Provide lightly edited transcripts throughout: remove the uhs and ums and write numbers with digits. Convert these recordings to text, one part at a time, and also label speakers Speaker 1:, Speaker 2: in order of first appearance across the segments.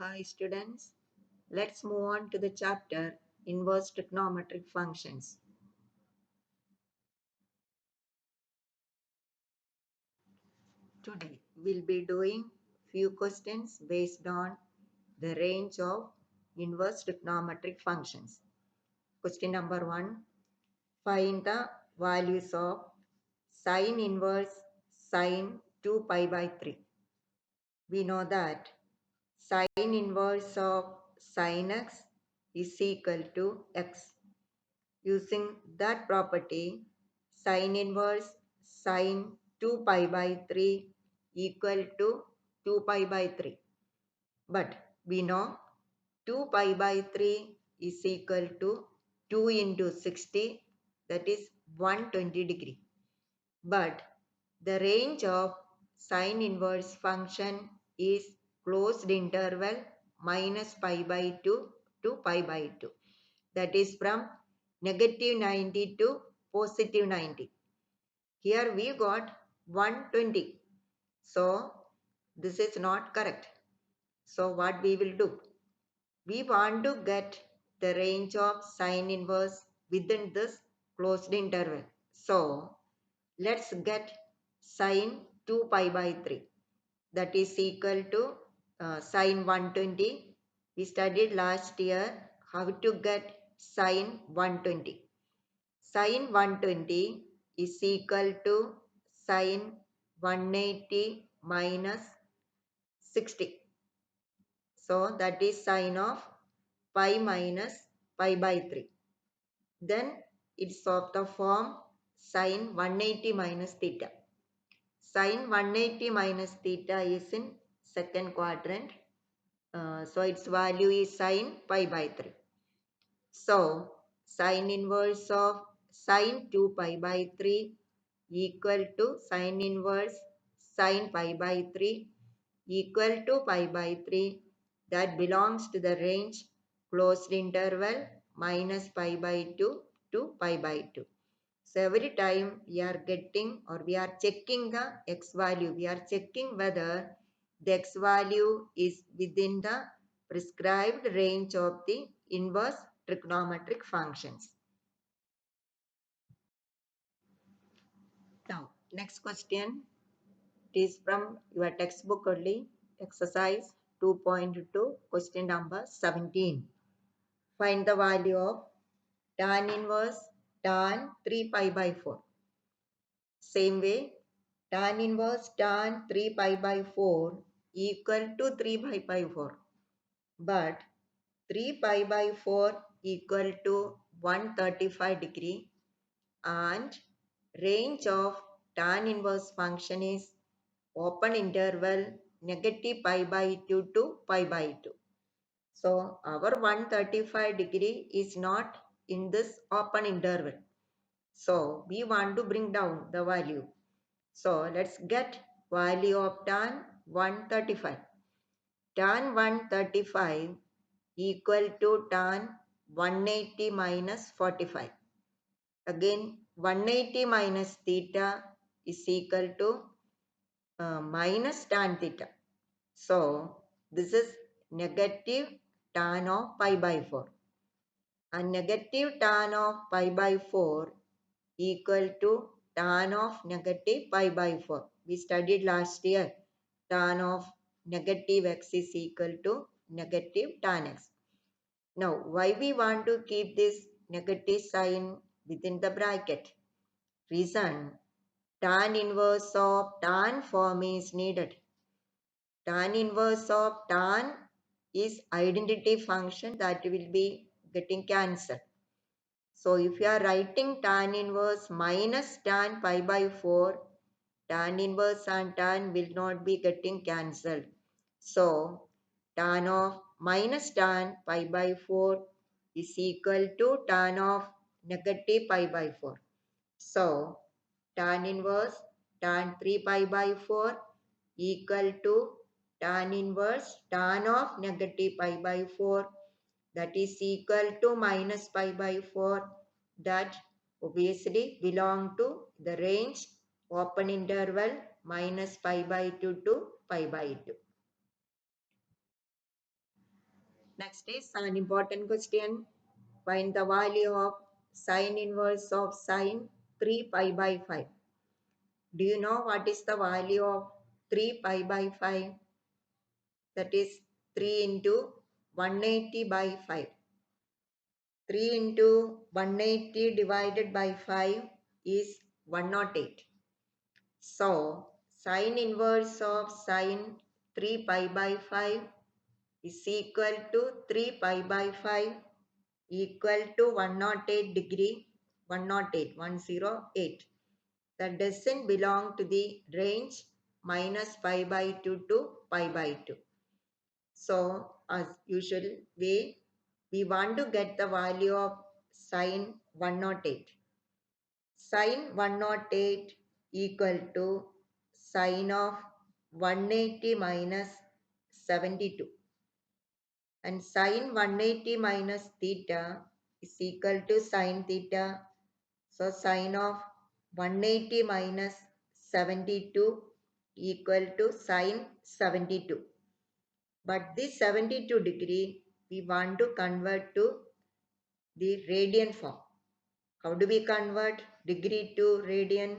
Speaker 1: Hi students, let's move on to the chapter Inverse Trigonometric Functions. Today we'll be doing few questions based on the range of inverse trigonometric functions. Question number 1. Find the values of sine inverse sine 2 pi by 3. We know that sine inverse of sin x is equal to x. Using that property, sine inverse sine 2 pi by 3 equal to 2 pi by 3. But we know 2 pi by 3 is equal to 2 into 60, that is 120 degree. But the range of sine inverse function is closed interval minus pi by 2 to pi by 2. That is from negative 90 to positive 90. Here we got 120. So this is not correct. So what we will do? We want to get the range of sine inverse within this closed interval. So let's get sine 2 pi by 3. That is equal to sine 120. We studied last year how to get sine 120. Sine 120 is equal to sine 180 minus 60. So that is sine of pi minus pi by 3. Then it's of the form sine 180 minus theta. Sine 180 minus theta is in second quadrant. So its value is sine pi by 3. So sine inverse of sine 2 pi by 3 equal to sine inverse sine pi by 3 equal to pi by 3, that belongs to the range closed interval minus pi by 2 to pi by 2. So every time we are getting or we are checking the x value, we are checking whether the x value is within the prescribed range of the inverse trigonometric functions. Now, next question is from your textbook only, exercise 2.2, question number 17. Find the value of tan inverse tan 3 pi by 4. Same way, tan inverse tan 3 pi by 4 equal to 3 pi by 4. But 3 pi by 4 equal to 135 degree and range of tan inverse function is open interval negative pi by 2 to pi by 2. So our 135 degree is not in this open interval. So we want to bring down the value. So let's get value of tan 135. Tan 135 equal to tan 180 minus 45. Again 180 minus theta is equal to minus tan theta. So this is negative tan of pi by 4. And negative tan of pi by 4 equal to tan of negative pi by 4. We studied last year tan of negative x is equal to negative tan x. Now why we want to keep this negative sign within the bracket? Reason, tan inverse of tan form is needed. Tan inverse of tan is identity function that will be getting cancelled. So if you are writing tan inverse minus tan pi by 4, tan inverse and tan will not be getting cancelled. So tan of minus tan pi by 4 is equal to tan of negative pi by 4. So tan inverse tan 3 pi by 4 equal to tan inverse tan of negative pi by 4, that is equal to minus pi by 4, that obviously belong to the range open interval minus pi by 2 to pi by 2. Next is an important question. Find the value of sine inverse of sine 3 pi by 5. Do you know what is the value of 3 pi by 5? That is 3 into 180 by 5. 3 into 180 divided by 5 is 108. So, sine inverse of sine 3 pi by 5 is equal to 3 pi by 5 equal to 108 degree, 108, 108. That doesn't belong to the range minus pi by 2 to pi by 2. So, as usual way, we want to get the value of sine 108. Sine 108 equal to sine of 180 minus 72. And sine 180 minus theta is equal to sine theta. So sine of 180 minus 72 equal to sine 72. But this 72 degree we want to convert to the radian form. How do we convert degree to radian?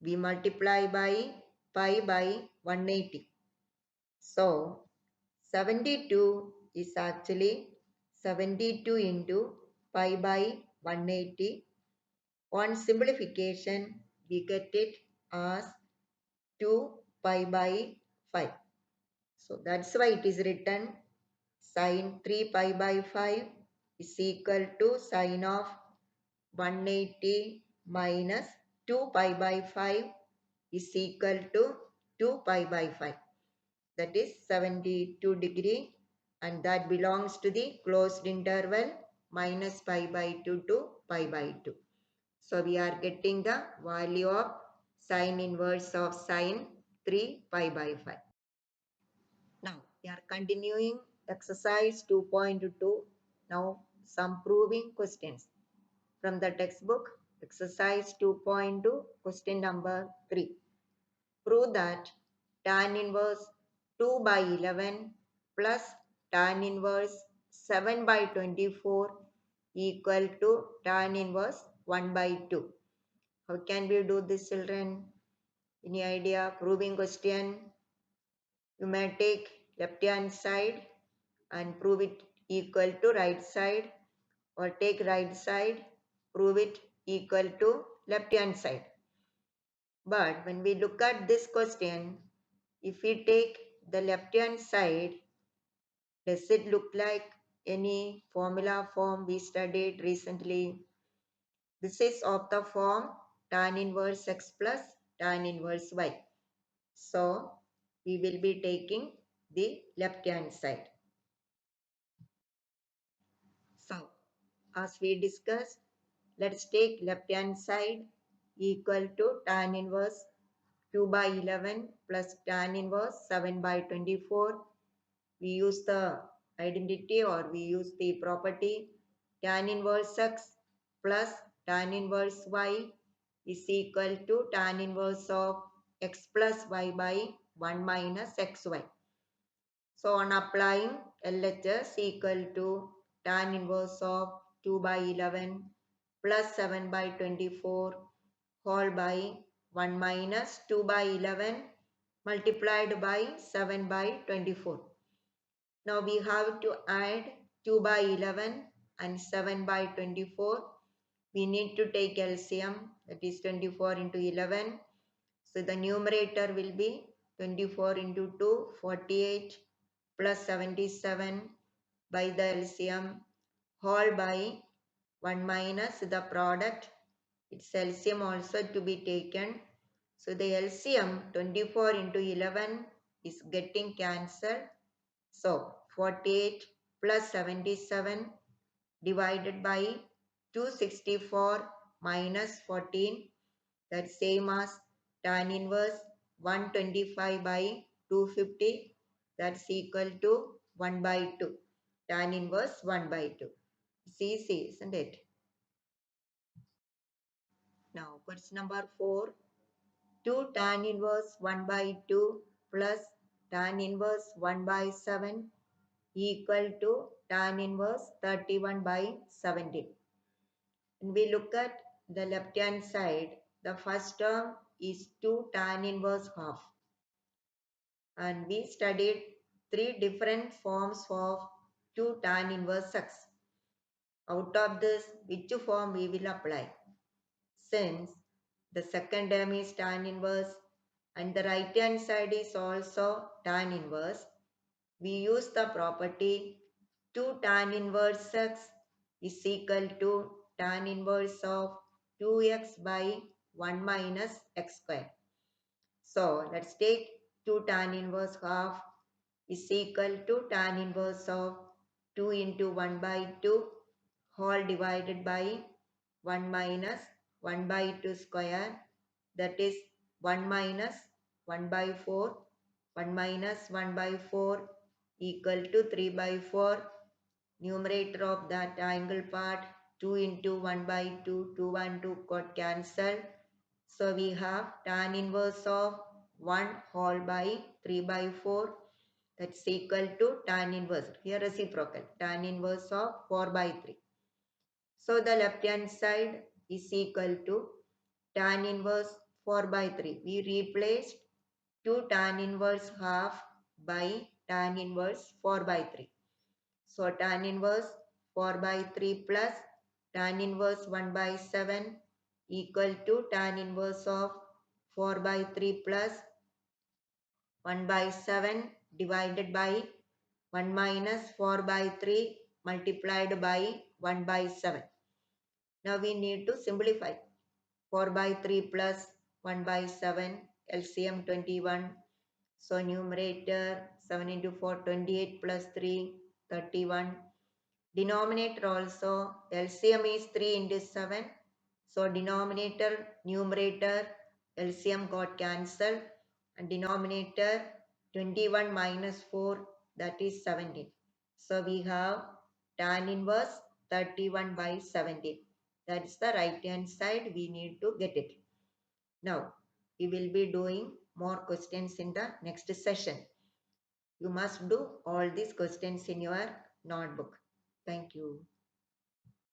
Speaker 1: We multiply by pi by 180. So 72 is actually 72 into pi by 180. On simplification, we get it as 2 pi by 5. So that's why it is written sine 3 pi by 5 is equal to sine of 180 minus 2 pi by 5 is equal to 2 pi by 5. That is 72 degree, and that belongs to the closed interval minus pi by 2 to pi by 2. So we are getting the value of sine inverse of sine 3 pi by 5. Now we are continuing exercise 2.2. Now some proving questions from the textbook. Exercise 2.2, question number 3. Prove that tan inverse 2 by 11 plus tan inverse 7 by 24 equal to tan inverse 1 by 2. How can we do this, children? Any idea? Proving question. You may take left hand side and prove it equal to right side, or take right side, prove it equal to left hand side. But when we look at this question, if we take the left hand side, does it look like any formula form we studied recently? This is of the form tan inverse x plus tan inverse y. So we will be taking the left hand side. So as we discussed, let's take left hand side equal to tan inverse 2 by 11 plus tan inverse 7 by 24. We use the identity, or we use the property tan inverse x plus tan inverse y is equal to tan inverse of x plus y by 1 minus xy. So on applying LHS equal to tan inverse of 2 by 11 plus 7 by 24 whole by 1 minus 2 by 11 multiplied by 7 by 24. Now we have to add 2 by 11 and 7 by 24. We need to take LCM, that is 24 into 11. So the numerator will be 24 into 2, 48 plus 77 by the LCM whole by 1 minus the product. Its LCM also to be taken. So the LCM 24 into 11 is getting cancelled. So 48 plus 77 divided by 264 minus 14, that's same as tan inverse 125 by 250, that's equal to 1 by 2. Tan inverse 1 by 2. It's easy, isn't it? Now question number 4. 2 tan inverse 1 by 2 plus tan inverse 1 by 7 equal to tan inverse 31 by 17. When we look at the left hand side, the first term is 2 tan inverse half. And we studied three different forms of 2 tan inverse x. Out of this, which form we will apply? Since the second term is tan inverse and the right hand side is also tan inverse, we use the property 2 tan inverse x is equal to tan inverse of 2x by 1 minus x square. So let's take 2 tan inverse half is equal to tan inverse of 2 into 1 by 2 whole divided by 1 minus 1 by 2 square, that is 1 minus 1 by 4, 1 minus 1 by 4 equal to 3 by 4. Numerator of that angle part 2 into 1 by 2, 2 and 2 got cancelled. So we have tan inverse of 1 whole by 3 by 4, that's equal to tan inverse, here reciprocal, tan inverse of 4 by 3. So the left hand side is equal to tan inverse 4 by 3. We replaced 2 tan inverse half by tan inverse 4 by 3. So tan inverse 4 by 3 plus tan inverse 1 by 7 equal to tan inverse of 4 by 3 plus 1 by 7 divided by 1 minus 4 by 3 multiplied by 1 by 7. Now we need to simplify. 4 by 3 plus 1 by 7, LCM 21. So numerator 7 into 4, 28 plus 3, 31. Denominator also, LCM is 3 into 7. So denominator, numerator, LCM got cancelled. And denominator 21 minus 4, that is 17. So we have tan inverse 31 by 17. That's the right hand side, we need to get it. Now, we will be doing more questions in the next session. You must do all these questions in your notebook. Thank you.